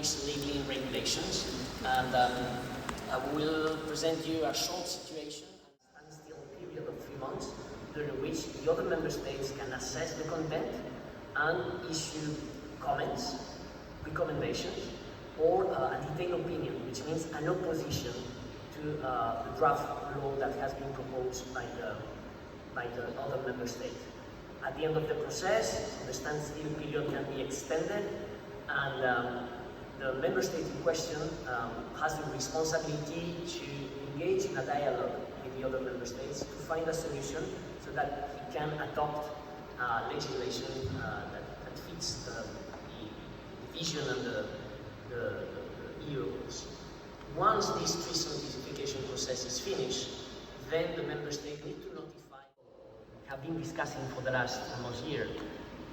trees labeling regulations, and I will present you a short situation and still a period of 3 months during which the other member states can assess the content and issue comments, recommendations, or a detailed opinion, which means an opposition to the draft law that has been proposed by the other member state. At the end of the process, the standstill period can be extended, and the member state in question has the responsibility to engage in a dialogue with the other member states to find a solution so that it can adopt legislation that fits the vision and the EU rules. Once this trees notification process is finished, then the member state need to notify. Have been discussing for the last almost year.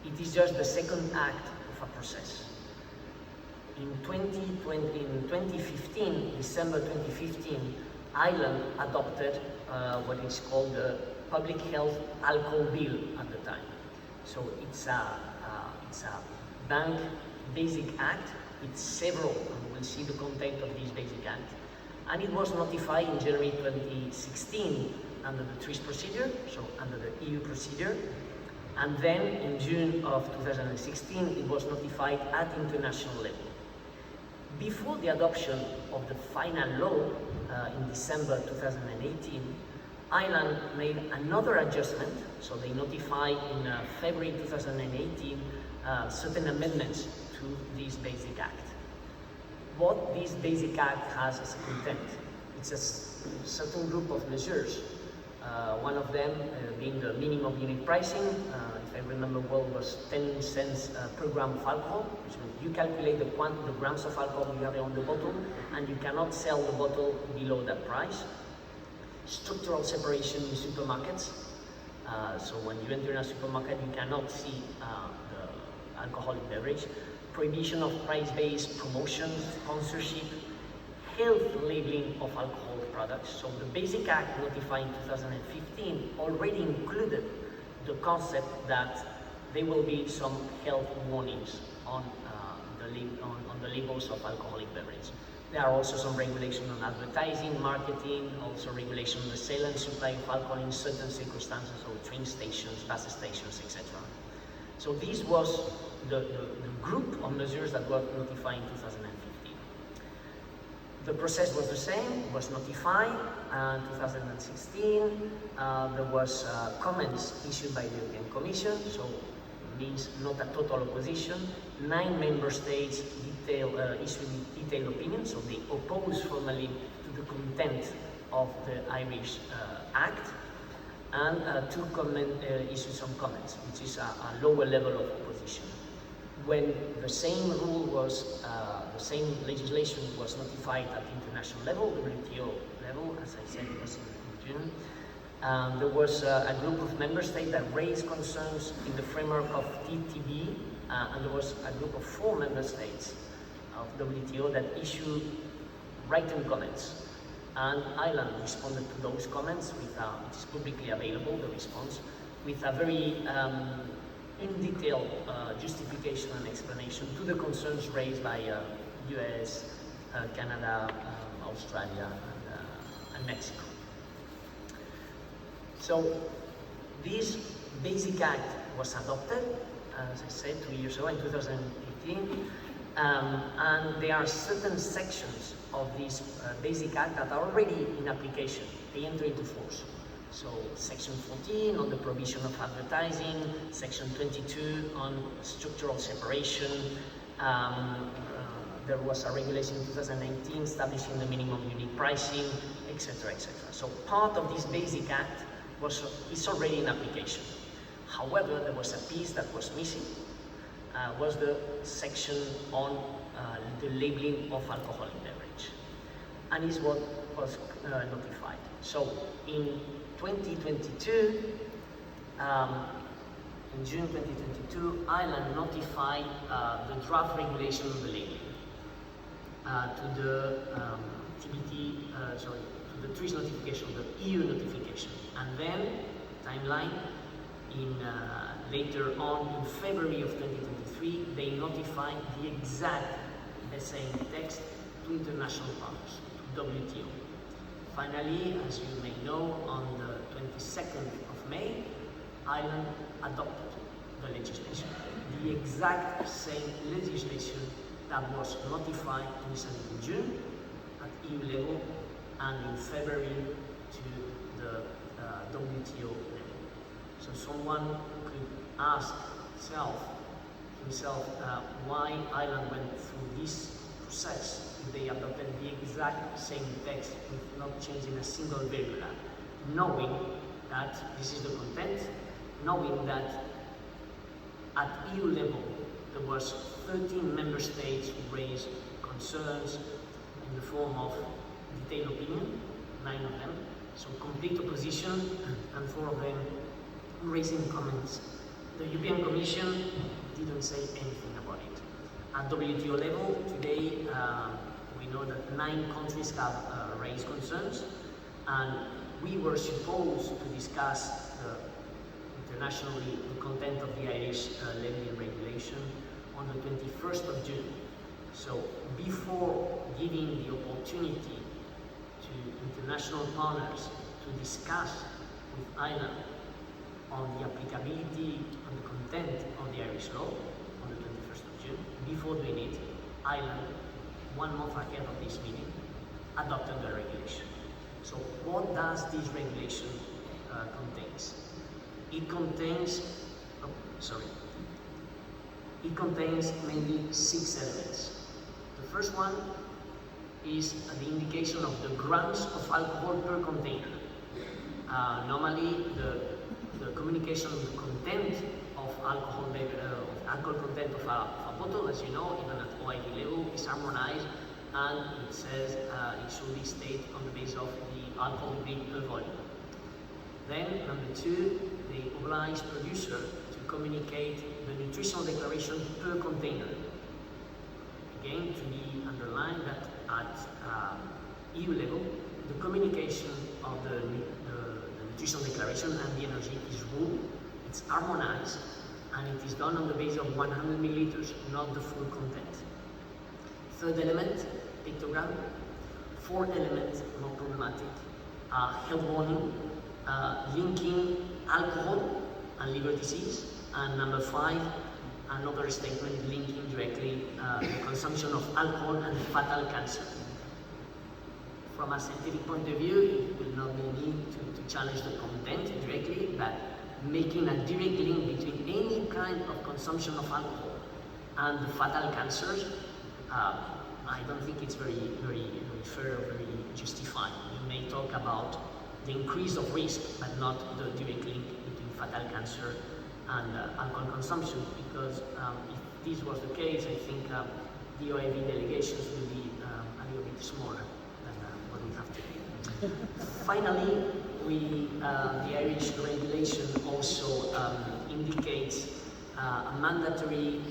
It is just the second act of a process. In 2015, December 2015, Ireland adopted what is called the Public Health Alcohol Bill at the time. So it's a bank basic act with several, and we'll see the content of this basic act. And it was notified in January 2016 under the TRIS procedure, so under the EU procedure. And then in June of 2016, it was notified at international level. Before the adoption of the final law in December 2018, Ireland made another adjustment, so they notified in February 2018 certain amendments to this basic act. What this basic act has as a content, it's a certain group of measures. One of them being the minimum unit pricing, if I remember well, was 10 cents per gram of alcohol, which means you calculate the grams of alcohol you have on the bottle, and you cannot sell the bottle below that price. Structural separation in supermarkets. So when you enter in a supermarket, you cannot see the alcoholic beverage. Prohibition of price-based promotions, sponsorship, health labeling of alcohol products. So the Basic Act notified in 2015 already included the concept that there will be some health warnings on the labels of alcoholic beverage. There are also some regulations on advertising, marketing, also regulation on the sale and supply of alcohol in certain circumstances, so train stations, bus stations, etc. So this was the group of measures that were notified in 2015. The process was the same, it was notified, and in 2016 there was comments issued by the European Commission, so it means not a total opposition. 9 member states issued detailed opinions, so they oppose formally to the content of the Irish Act, and 2 issued some comments, which is a lower level of opposition. When the same rule was, the same legislation was notified at international level, the WTO level, as I said, it was in June, there was a group of member states that raised concerns in the framework of TTB, and there was a group of 4 member states of the WTO that issued written comments. And Ireland responded to those comments with, which is publicly available, the response, with a very in detail justification and explanation to the concerns raised by US, Canada, Australia, and Mexico. So this Basic Act was adopted, as I said, 2 years ago in 2018, and there are certain sections of this Basic Act that are already in application. They enter into force. So Section 14 on the provision of advertising, Section 22 on structural separation. There was a regulation in 2019 establishing the minimum unit pricing, etc., etc. So part of this Basic Act is already in application. However, there was a piece that was missing, was the section on the labeling of alcoholic beverage, and is what was notified. So in 2022, in June 2022, Ireland notified the draft regulation of the labeling to the to the TRIS notification, the EU notification, and then timeline in later on in February of 2023, they notified the exact the same text to international partners, to WTO. Finally, as you may know, on the 22nd of May, Ireland adopted the legislation, the exact same legislation that was notified initially in June at EU level and in February to the WTO level. So someone could ask himself why Ireland went through this process if they adopted the exact same text with not changing a single virgule, knowing that this is the content, knowing that at EU level there was 13 member states who raised concerns in the form of detailed opinion, 9 of them, so complete opposition, and 4 of them raising comments. The European Commission didn't say anything about it. At WTO level, today we know that 9 countries have raised concerns, and we were supposed to discuss internationally the content of the Irish levy and regulation on the 21st of June. So before giving the opportunity to international partners to discuss with Ireland on the applicability and the content of the Irish law on the 21st of June, before doing it, Ireland, 1 month ahead of this meeting, adopted the regulation. So what does this regulation contains? It contains mainly 6 elements. The first one is the indication of the grams of alcohol per container. Normally, the communication of the content of alcohol content of a bottle, as you know, even at OID level, is harmonized, and it says it should be stated on the basis of the alcohol per volume. Then, number 2, they oblige producer to communicate the nutritional declaration per container. Again, to be underlined that at EU level, the communication of the nutritional declaration and the energy is ruled, it's harmonized, and it is done on the basis of 100 milliliters, not the full content. Third element, pictogram. 4 elements, more problematic, health warning, linking alcohol and liver disease, and number 5, another statement linking directly the consumption of alcohol and fatal cancer. From a scientific point of view, it will not be need to challenge the content directly, but making a direct link between any kind of consumption of alcohol and the fatal cancers, I don't think it's very fair or very justified. We may talk about the increase of risk, but not the direct link between fatal cancer and alcohol consumption, because if this was the case, I think the OIV delegations will be a little bit smaller than what we have today. Finally, the Irish regulation also indicates a mandatory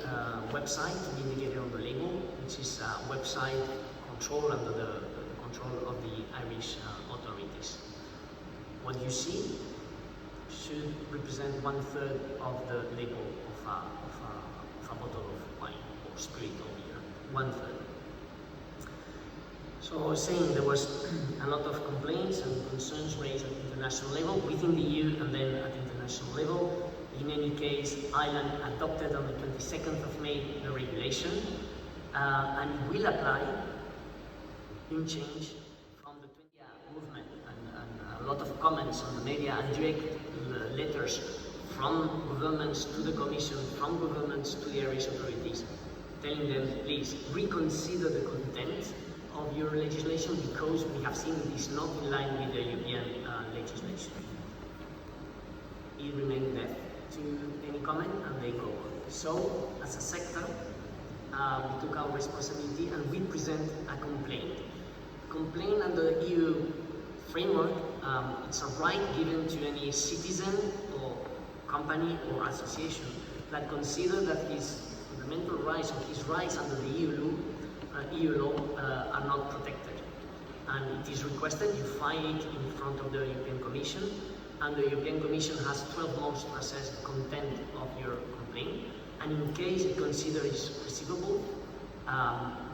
website to be indicated on the label, which is a website controlled under the control of the Irish authorities. What you see should represent 1/3 of the label of a bottle of wine or spirit or beer. 1/3. So I was saying there was a lot of complaints and concerns raised at international level, within the EU and then at international level. In any case, Ireland adopted on the 22nd of May the regulation, and it will apply in change from the 20 movement and a lot of comments on the media and direct letters from governments to the Commission, from governments to the Irish authorities, telling them, please reconsider the content of your legislation, because we have seen it is not in line with the European legislation. It remained deaf to any comment, and they go on. So, as a sector, we took our responsibility and we present a complaint. Complaint under the EU framework, it's a right given to any citizen or company or association that consider that his fundamental rights or his rights under the EU law are not protected. And it is requested you file it in front of the European Commission, and the European Commission has 12 months to assess the content of your complaint, and in case it considers it receivable,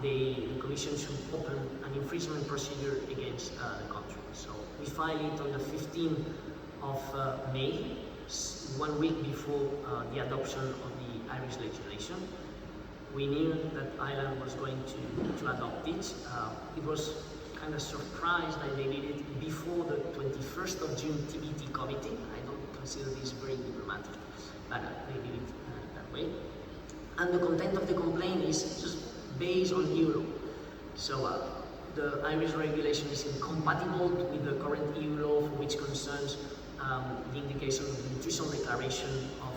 the Commission should open an infringement procedure against the country. So we filed it on the 15th of May, 1 week before the adoption of the Irish legislation. We knew that Ireland was going to adopt it. It was kind of surprised that they did it before the 21st of June TBT committee. I don't consider this very diplomatic, but they did it that way. And the content of the complaint is just based on euro. So the Irish regulation is incompatible with the current EU law, which concerns the indication of the nutritional declaration of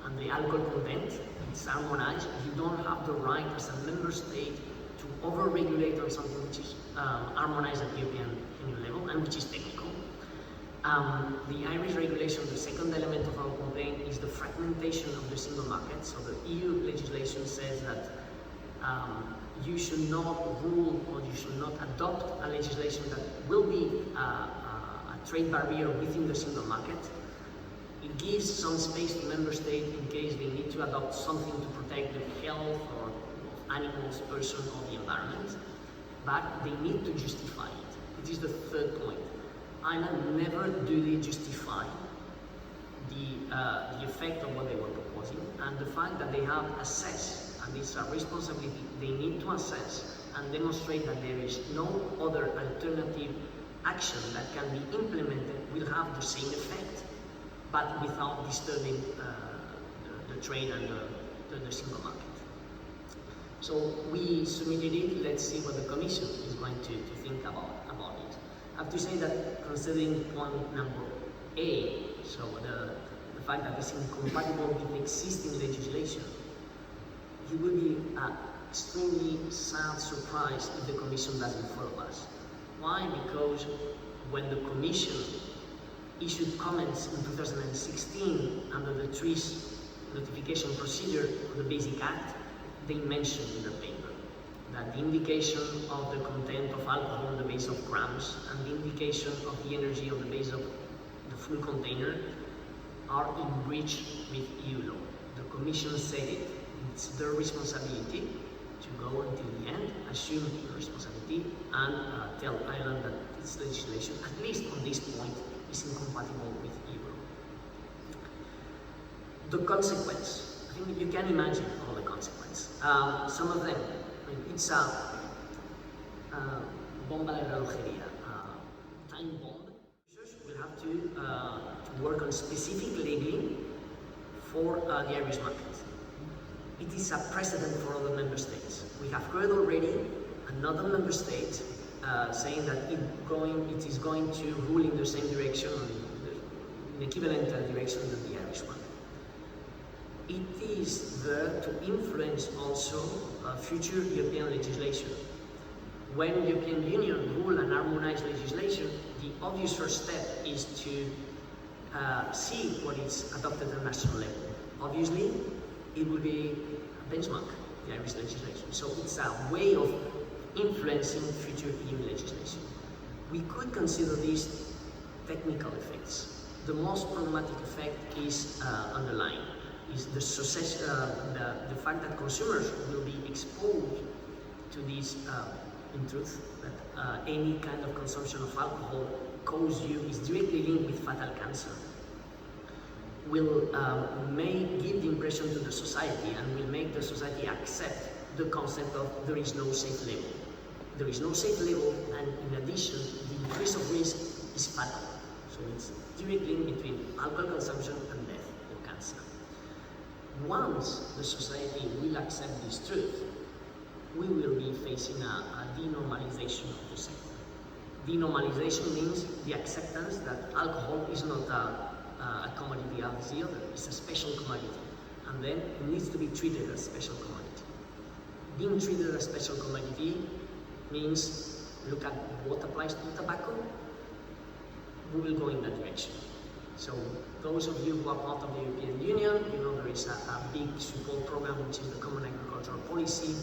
and the alcohol content. It's harmonized. You don't have the right as a member state to over-regulate on something which is harmonized at European Union level and which is technical. The Irish regulation, the second element of our complaint, is the fragmentation of the single market. So the EU legislation says that you should not rule or you should not adopt a legislation that will be a trade barrier within the single market. It gives some space to member states in case they need to adopt something to protect the health or animals, person, or the environment, but they need to justify it. It is the third point. Ireland never duly justified the effect of what they were proposing, and the fact that they have assessed, and it's a responsibility, they need to assess and demonstrate that there is no other alternative action that can be implemented will have the same effect, but without disturbing the trade and the single market. So we submitted it. Let's see what the Commission is going to think about it. I have to say that considering point number A, so the fact that it's incompatible with existing legislation, it will be an extremely sad surprise if the Commission doesn't follow us. Why? Because when the Commission issued comments in 2016 under the TRIS notification procedure for the Basic Act, they mentioned in the paper that the indication of the content of alcohol on the base of grams and the indication of the energy on the base of the full container are in breach with EU law. The Commission said it. It's their responsibility to go until the end, assume the responsibility, and tell Ireland that its legislation, at least on this point, is incompatible with EU law. The consequence, I think you can imagine all the consequences. Some of them, I mean, it's a bomba de relojería, time bomb. Users will have to work on specific labeling for the Irish market. It is a precedent for other member states. We have heard already another member state saying that it is going to rule in the same direction, in the equivalent direction than the Irish one. It is there to influence also future European legislation. When the European Union rule and harmonize legislation, the obvious first step is to see what is adopted at national level. Obviously, it will be a benchmark, the Irish legislation. So it's a way of influencing future EU legislation. We could consider these technical effects. The most problematic effect is underlying, is the fact that consumers will be exposed to this, in truth, that any kind of consumption of alcohol is directly linked with fatal cancer. May give the impression to the society and will make the society accept the concept of there is no safe label. There is no safe label, and in addition, the increase of risk is fatal. So it's direct link between alcohol consumption and death or cancer. Once the society will accept this truth, we will be facing a denormalization of the sector. Denormalization means the acceptance that alcohol is not a commodity as the other, it's a special commodity, and then it needs to be treated as a special commodity. Being treated as a special commodity means, look at what applies to tobacco, we will go in that direction. So those of you who are part of the European Union, you know there is a big support program which is the Common Agricultural Policy.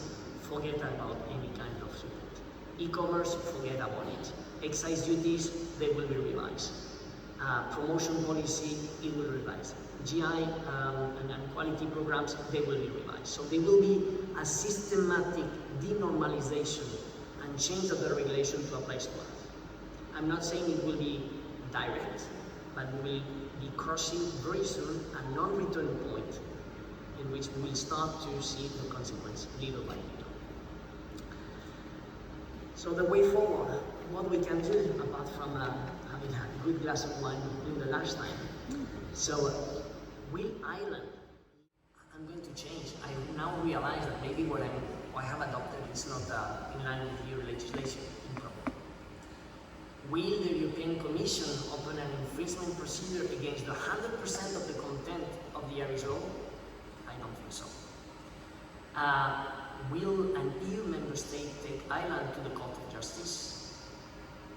Forget about any kind of support. E-commerce, forget about it. Excise duties, they will be revised. Promotion policy, it will revise. GI and quality programs, they will be revised. So there will be a systematic denormalization and change of the regulation to apply to us. I'm not saying it will be direct, but we will be crossing very soon a non-return point in which we will start to see the consequence little by little. So the way forward, what we can do apart from having a good glass of wine in the lunchtime. So will Ireland, I'm going to change. I now realize that maybe what I have adopted is not in line with your legislation. Will the European Commission open an infringement procedure against the 100% of the content of the Irish law? I don't think so. Will an EU member state take Ireland to the Court of Justice?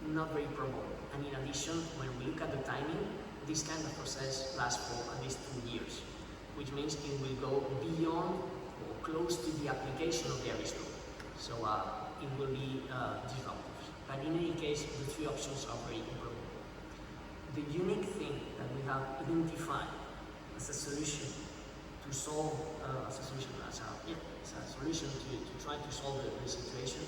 Not very probable. And in addition, when we look at the timing, this kind of process lasts for at least 2 years, which means it will go beyond or close to the application of the Irish law. So it will be disruptive. But in any case, the three options are very improbable. The unique thing that we have identified as a solution to solve, as a solution to try to solve the situation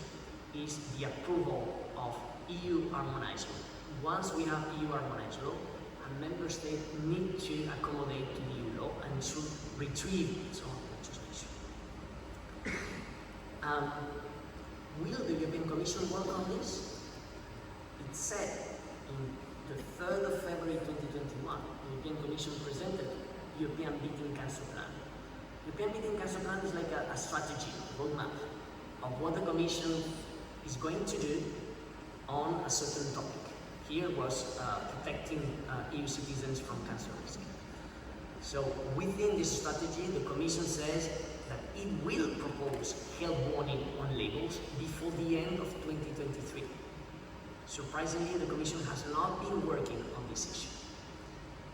is the approval of EU harmonized law. Once we have EU harmonized law, a member state needs to accommodate to the EU law and should retrieve its own legislation. Will the European Commission work on this? It said in the 3rd of February 2021, the European Commission presented European Beating Cancer Plan. European Beating Cancer Plan is like a strategy, a roadmap of what the Commission is going to do on a certain topic. Here was protecting EU citizens from cancer risk. So within this strategy, the Commission says that it will propose health warning on labels before the end of 2023. Surprisingly, the Commission has not been working on this issue.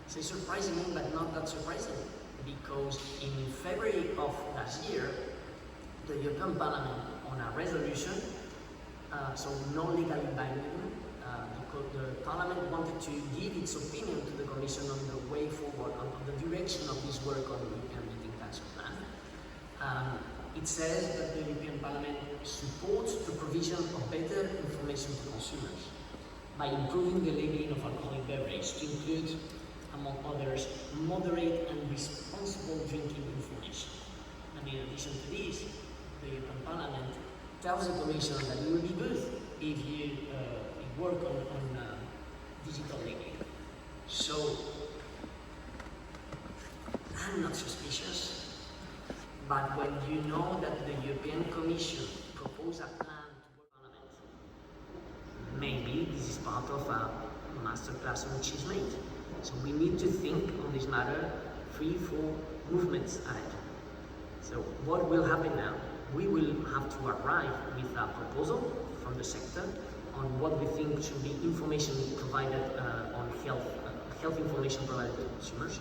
I say surprisingly, but not that surprisingly, because in February of last year, the European Parliament on a resolution, so no legally binding, because the Parliament wanted to give its opinion to the Commission on the way forward, on the direction of this work on the European Beating Cancer Plan. It says that the European Parliament supports the provision of better information to consumers by improving the labeling of alcoholic beverage to include, among others, moderate and responsible drinking information. And in addition to this, the European Parliament tells the Commission that it will be good if you work on digital labeling. So, I'm not suspicious. But when you know that the European Commission proposed a plan to the Parliament, maybe this is part of a masterclass on cheese made. So we need to think on this matter 3-4 movements ahead. So what will happen now? We will have to arrive with a proposal from the sector on what we think should be information provided on health information provided to consumers.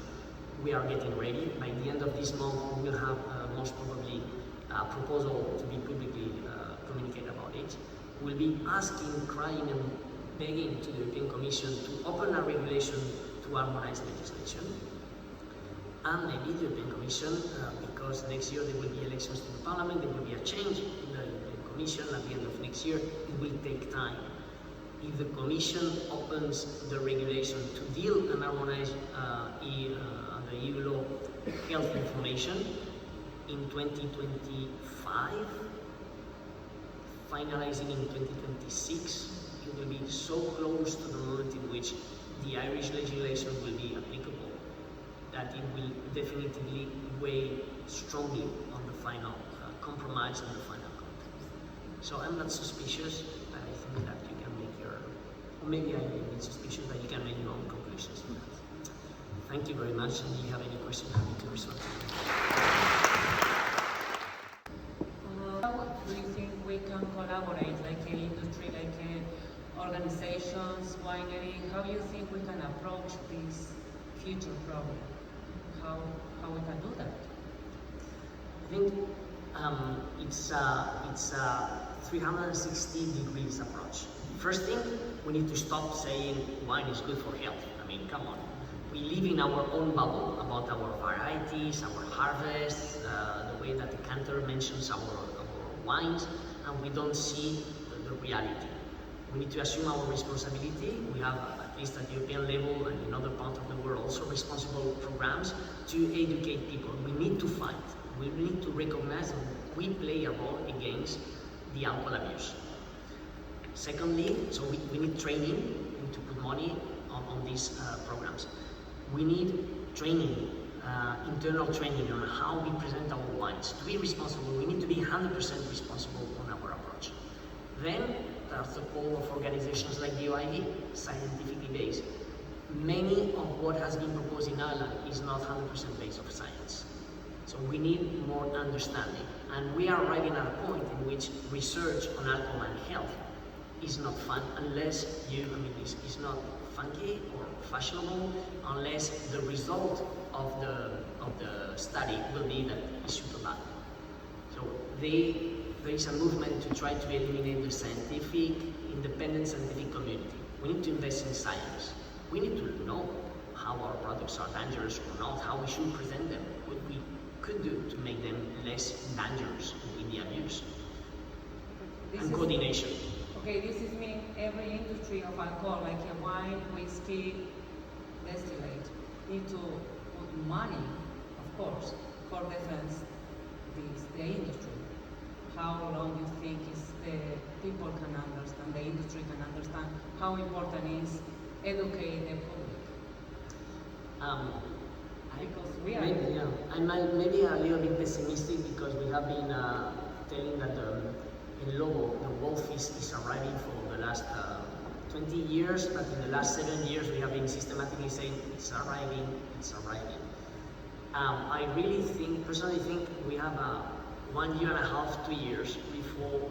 We are getting ready. By the end of this month, we will have most probably a proposal to be publicly communicated about it. We'll be asking, crying and begging to the European Commission to open a regulation to harmonize legislation. And maybe the European Commission, because next year there will be elections to the Parliament, there will be a change in the European Commission at the end of next year, it will take time. If the Commission opens the regulation to deal and harmonize the EU law health information in 2025, finalizing in 2026, it will be so close to the moment in which the Irish legislation will be applicable that it will definitively weigh strongly on the final compromise and the final content. So I'm not suspicious, but I think that you can make your, or maybe I may be suspicious, but you can make your own conclusions from that. Thank you very much, and if you have any questions, happy to respond. How do you think we can collaborate, like an industry, like organizations, winery? How do you think we can approach this future problem? How we can do that? I think it's a 360 degrees approach. First thing, we need to stop saying wine is good for health. I mean, come on. we live in our own bubble about our varieties, our harvests, the way that the cantor mentions our wines, and we don't see the reality. We need to assume our responsibility. We have, at least at European level and in other parts of the world, also responsible programs to educate people. We need to fight. We need to recognize that we play a role against the alcohol abuse. Secondly, so we need training. We need to put money on these programs. We need training, internal training on how we present our wines. To be responsible, we need to be 100% responsible on our approach. Then, there's the call of organizations like the OIV, scientifically based. Many of what has been proposed in Ireland is not 100% based on science. So we need more understanding. And we are arriving at a point in which research on alcohol and health is not fun unless it's not funky or fashionable, unless the result of the study will be that it's super bad. So there is a movement to try to eliminate the independent scientific community. We need to invest in science. We need to know how our products are dangerous or not, how we should present them, what we could do to make them less dangerous in the abuse. And coordination. Okay, this is mean every industry of alcohol, like a wine, whiskey, distillate, need to put money, of course, for defense the industry. How long you think is the people can understand, the industry can understand how important is educate the public? Because we are I'm maybe a little bit pessimistic because we have been telling that in Lobo the wolf is arriving for the last 20 years, but in the last 7 years we have been systematically saying it's arriving, it's arriving. I really personally think we have 1 year and a half, 2 years before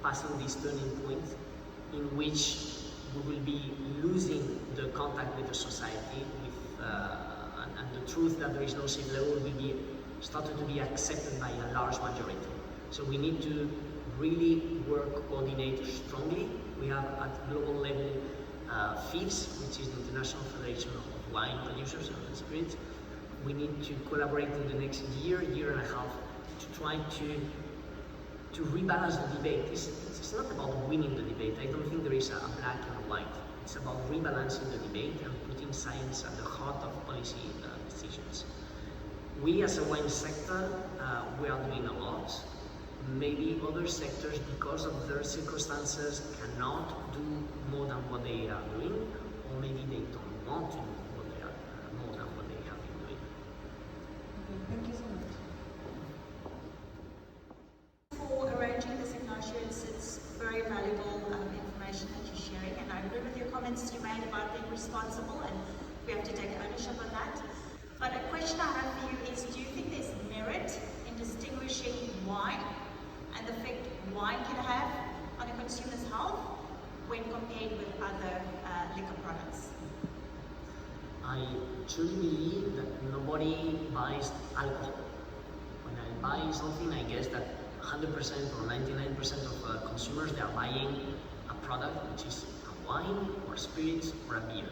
passing this turning point in which we will be losing the contact with the society, and the truth that there is no safe level will be started to be accepted by a large majority. So we need to really coordinate strongly. We have at global level FIVS, which is the International Federation of Wine Producers and Spirits. We need to collaborate in the next year and a half to try to rebalance the debate. It's not about winning the debate. I don't think there is a black and a white. It's about rebalancing the debate and putting science at the heart of policy decisions. We as a wine sector, we are doing a lot. Maybe other sectors, because of their circumstances, cannot do more than what they are doing, or maybe they don't want to do more than what they have been doing. Okay, thank you so much. For arranging this, Igracio, it's very valuable information that you're sharing, and I agree with your comments you made about being responsible, and we have to take ownership of that. But a question I have for you is, do you think there's merit in distinguishing wine and the effect wine can have on a consumer's health when compared with other liquor products? I truly believe that nobody buys alcohol. When I buy something, I guess that 100% or 99% of consumers, they are buying a product which is a wine or spirits or a beer.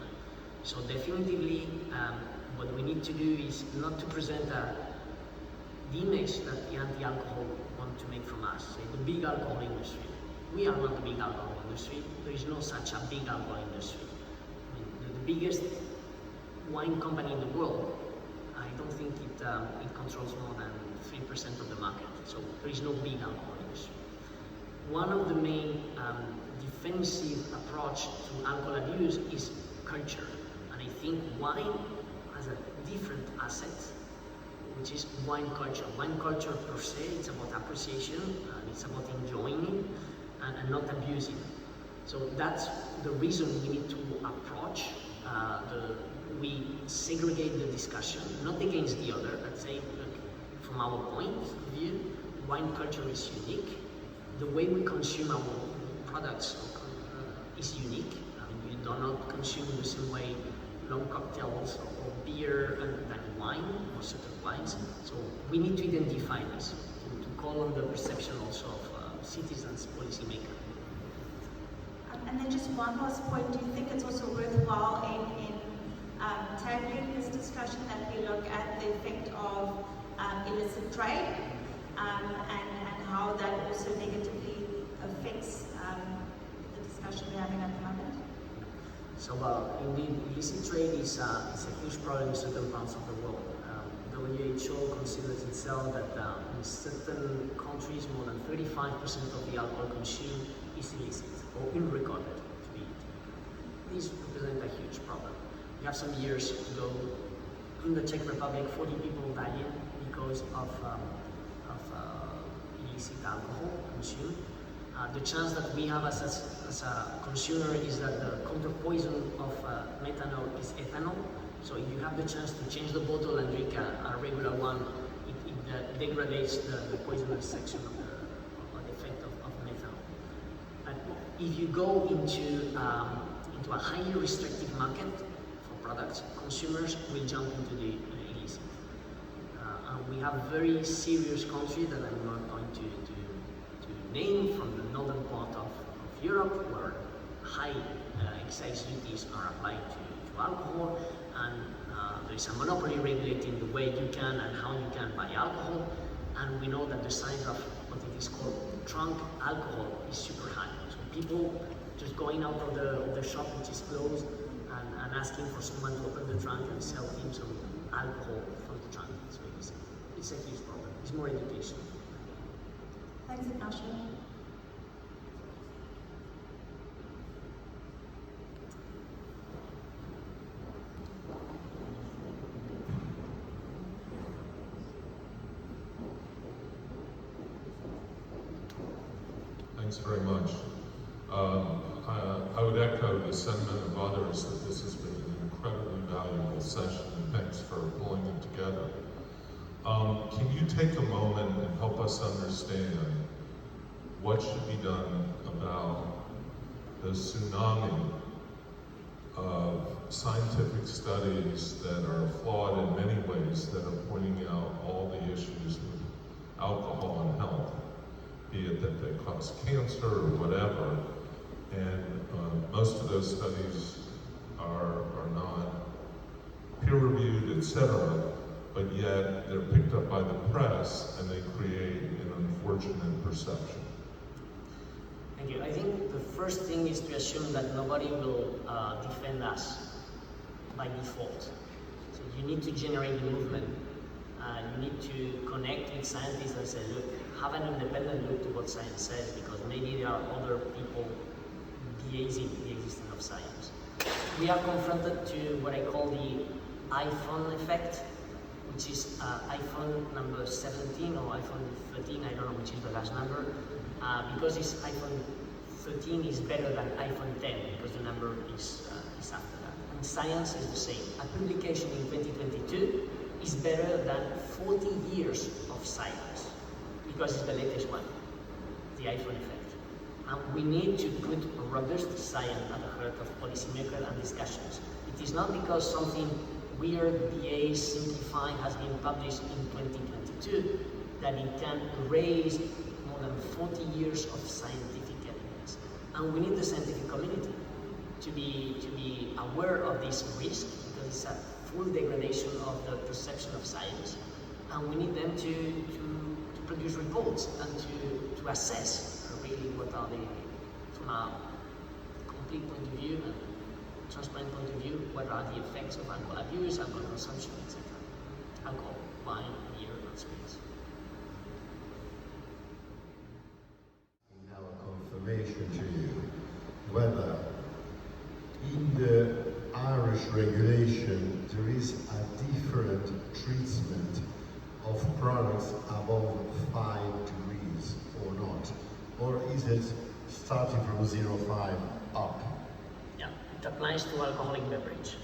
So definitively, what we need to do is not to present the image that the anti-alcohol want to make from us, say the big alcohol industry. We are not the big alcohol industry. There is no such a big alcohol industry. I mean, the biggest wine company in the world, I don't think it controls more than 3% of the market. So there is no big alcohol industry. One of the main defensive approach to alcohol abuse is culture. And I think wine has a different asset, which is wine culture. Wine culture per se, it's about appreciation, and it's about enjoying it, and not abusing it. So that's the reason we need to approach we segregate the discussion, not against the other, but say, look, from our point of view, wine culture is unique. The way we consume our products is unique. I mean, you do not consume the same way long cocktails or beer than wine, or certain wines. So we need to identify this, to call on the perception also of citizens, policymakers. And then just one last point, do you think it's also worthwhile in tackling this discussion, that we look at the effect of illicit trade and how that also negatively affects the discussion we're having at the moment. So indeed, illicit trade is a huge problem in certain parts of the world. WHO considers itself that in certain countries more than 35% of the alcohol consumed is illicit or unrecorded. These represent a huge problem. We have some years ago in the Czech Republic, 40 people dying because of illicit alcohol consumed. The chance that we have as a consumer is that the counter poison of methanol is ethanol. So if you have the chance to change the bottle and drink a regular one, it degrades the poisonous section of the effect of methanol. But if you go into a highly restrictive market for products, consumers will jump into the illicit. And we have very serious countries that I'm not going to name from the northern part of Europe, where high excise duties are applied to alcohol, and there is a monopoly regulating the way you can and how you can buy alcohol, and we know that the size of what it is called trunk alcohol is super high. So people just going out of the shop which is closed and asking for someone to open the trunk and sell him some alcohol from the trunk. So it's a huge problem. It's more education. Thanks, Igracio. Thanks very much. I would echo the sentiment of others that this has been an incredibly valuable session, and thanks for pulling it together. Can you take a moment and help us understand what should be done about the tsunami of scientific studies that are flawed in many ways, that are pointing out all the issues with alcohol and health, be it that they cause cancer or whatever, and most of those studies are not peer-reviewed, etc., but yet they're picked up by the press and they create an unfortunate perception. Thank you. I think the first thing is to assume that nobody will defend us by default. So you need to generate the movement. You need to connect with scientists and say, look, have an independent look to what science says, because maybe there are other people biasing the existence of science. We are confronted to what I call the iPhone effect, which is iPhone number 17 or iPhone 13, I don't know which is the last number, because this iPhone 13 is better than iPhone 10, because the number is after that. And science is the same. A publication in 2022 is better than 40 years of science, because it's the latest one, the iPhone effect. And we need to put robust science at the heart of policymakers and discussions. It is not because something weird, BA, simplified has been published in 2022 that it can erase more than 40 years of scientific evidence. And we need the scientific community to be aware of this risk, because it's a full degradation of the perception of science. And we need them to produce reports and to assess really what are from a complete point of view and transparent point of view, what are the effects of alcohol abuse, alcohol consumption, etc. Alcohol, wine, beer, and spirits. Now a confirmation to you whether in the Irish regulation there is a different treatment of products above 5 degrees or not, or is it starting from 0.5 up? Yeah, it applies to alcoholic beverage.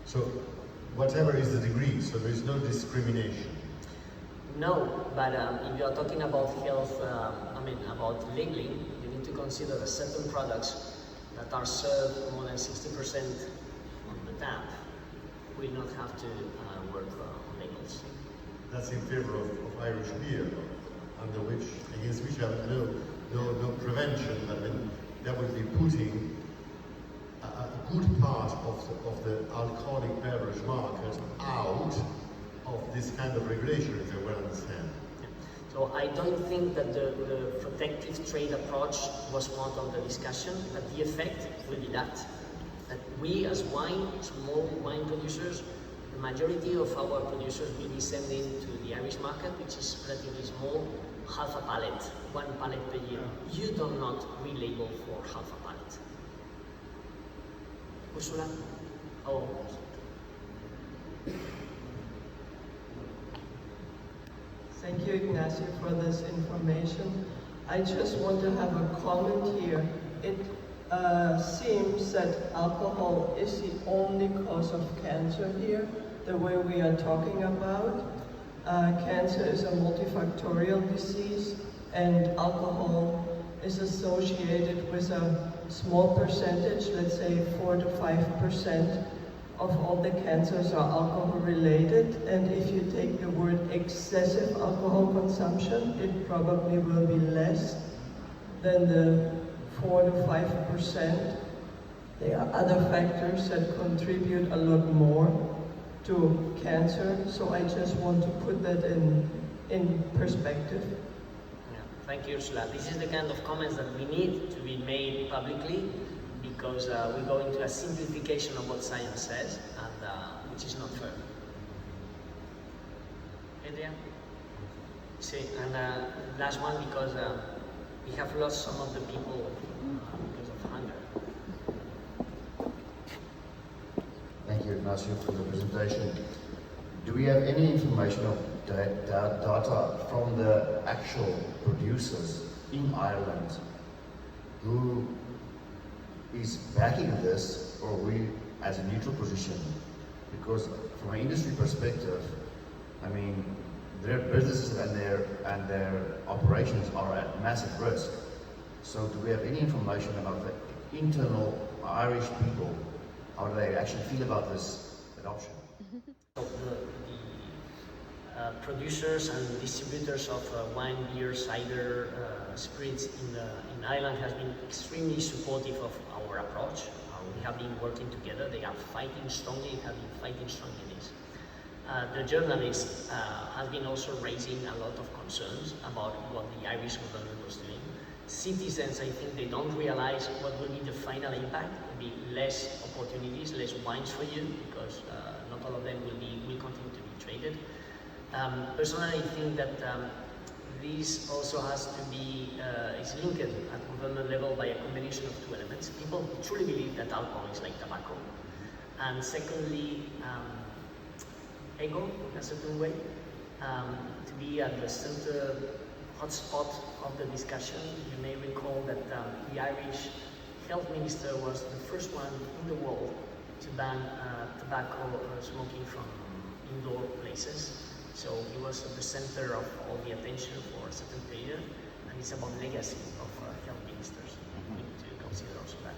So whatever is the degree, so there is no discrimination? No, but if you are talking about health, about labeling, you need to consider that certain products that are served more than 60% on the tap will not have to work on labels. That's in favor of Irish beer, against which I have no prevention. That would be putting a good part of the alcoholic beverage market out of this kind of regulation, if I well understand. So I don't think that the protective trade approach was part of the discussion, but the effect will be that we as small wine producers, the majority of our producers will be sending to the Irish market, which is relatively small, half a pallet, 1 pallet per year. You do not relabel for half a pallet. Ursula? Oh. Thank you, Igracio, for this information. I just want to have a comment here. It seems that alcohol is the only cause of cancer here, the way we are talking about. Cancer is a multifactorial disease, and alcohol is associated with a small percentage, let's say 4 to 5% of all the cancers are alcohol related. And if you take the word excessive alcohol consumption, it probably will be less than the 4 to 5%. There are other factors that contribute a lot more to cancer, so I just want to put that in perspective. Yeah. Thank you, Ursula. This is the kind of comments that we need to be made publicly, because we go into a simplification of what science says, and which is not fair. Adrian? See, and last one, because we have lost some of the people because of hunger. Thank you, Igracio, for the presentation. Do we have any information of data from the actual producers in Ireland who is backing this, or we as a neutral position? Because from an industry perspective, I mean, their businesses and their operations are at massive risk. So do we have any information about the internal Irish people, how do they actually feel about this adoption? So the producers and distributors of wine, beer, cider, spirits in Ireland has been extremely supportive of our approach. We have been working together. They are fighting strongly, have been fighting strongly this. The journalists have been also raising a lot of concerns about what the Irish government was doing. Citizens, I think they don't realize what will be the final impact. It will be less opportunities, less wines for you, because not all of them will continue to be traded. Personally, I think that this also has to be is linked at government level by a combination of two elements. People truly believe that alcohol is like tobacco, and secondly, ego in a certain way, to be at the center hotspot of the discussion. You may recall that the Irish health minister was the first one in the world to ban tobacco smoking from indoor places. So he was at the center of all the attention for a certain period, and it's about legacy of health ministers. We need to consider also that.